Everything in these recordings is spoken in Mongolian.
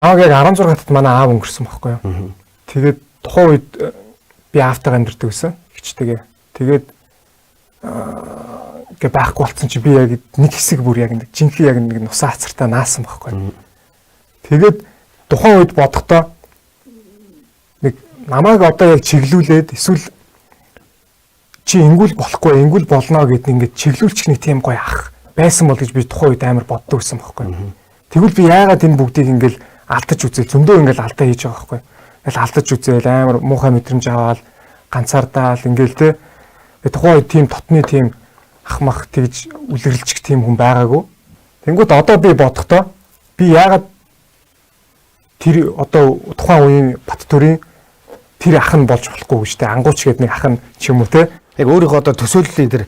Ааг яг 16-т манай аав өнгөрсөн байхгүй юу. Тэгээд тухайн үед би аавтайгаа амьдардаг байсан. Хичтэйгээ. Тэгээд ингээ байхгүй болсон чи би яг нэг хэсэг бүр яг нэг жинхэнэ яг нэг нусаа хацартаа наасан байхгүй. Тэгээд тухайн үед бодохдоо нэг намайг одоо яг чиглүүлээд эсвэл чи ингүүл болохгүй ингүүл болно гэд ингээд чиглүүлчих нэг тийм гоё ах байсан бол гэж би тухайн үед амар боддог байсан байхгүй. Тэгвэл би яагаад энэ бүгдийг ингээд алдаж үзэл зөндөө ингээд алдаа хийж байгаа байхгүй. Ингээл алдаж үзэл амар муухай мэдрэмж аваад ганцаардаал ингээл те тухайн үед тийм дотны тийм ахмах тэгж үлгэрлжих тийм хүн байгаагүй. Тэнгүүд одоо би бодохдоо би яагаад тэр одоо тухайн үеийн бат төрийн тэр ах нь болж болохгүй гэж те ангууч гэдэг нэг ах нь ч юм уу те яг өөрийнхөө одоо төсөөллийн тэр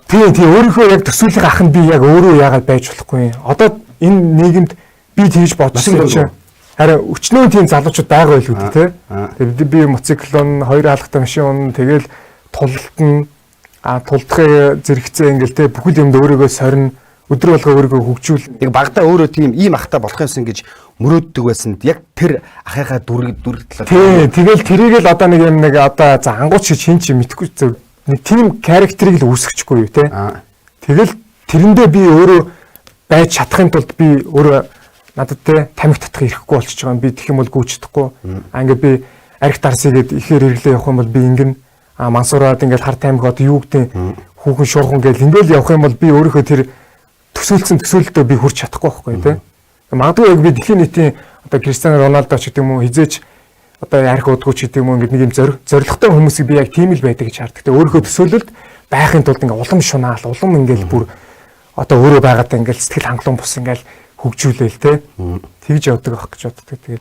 тийм өөрийнхөө яг төсөөллийн ах нь би яг өөрөө яагаад байж болохгүй. Одоо энэ нийгэмд би тэгж бодсон чинь харин өчнөө тийм залуучууд байгаа байлгүй те. Тэгээд би моциклон 2 хаалгатай машин унна тэгэл тултан тулдахыг зэрэгцээ ингээл те бүхэл юмд өөрийгөө сорин өдөр болго өөрийгөө хөгжүүл. Яг багада өөрөө тийм ийм ахтай болох юмсан гэж мөрөөддөг байсан. Яг тэр ахыхаа дүрэг талаа. Тийм тэгэл тэрийг л одоо нэг юм нэг одоо за ангууч шин чи мэдхгүй зөв нэг тийм характерыг л үүсгэчихгүй юу те. Тэгэл тэрэндээ би өөрөө байж чадахын тулд би өөрөө надад те тамхи татах ирэхгүй болчихж байгаа юм. Би тэгэх юм бол гүйчихдэхгүй. Ингээд би арх дарсыг ихээр ирлээ явах юм бол би ингэн мансураад ингээд хар тамхи одоо юу гэдэг хүүхэн шуурхан гэл ингээл явах юм бол би өөрийнхөө тэр төсөөлтөө би хүрч чадахгүй байхгүй те. Магадгүй яг би дэлхийн нийтийн одоо Кристиано Роналдо ч гэдэг юм уу хизээч одоо арх удгууч гэдэг юм уу ингээд нэг юм зоригтой хүмүүсийг би яг тийм л байдаг гэж хардаг. Тэ өөрийнхөө төсөөлөлд байхын тулд ингээд улам шунаал улам ингээд бүр одоо өөрөө байгаадаа ингээд сэтгэл хангалуун бус ингээд хөгжүүлээл те. Тэгж явдаг байх гэж боддог. Тэгээд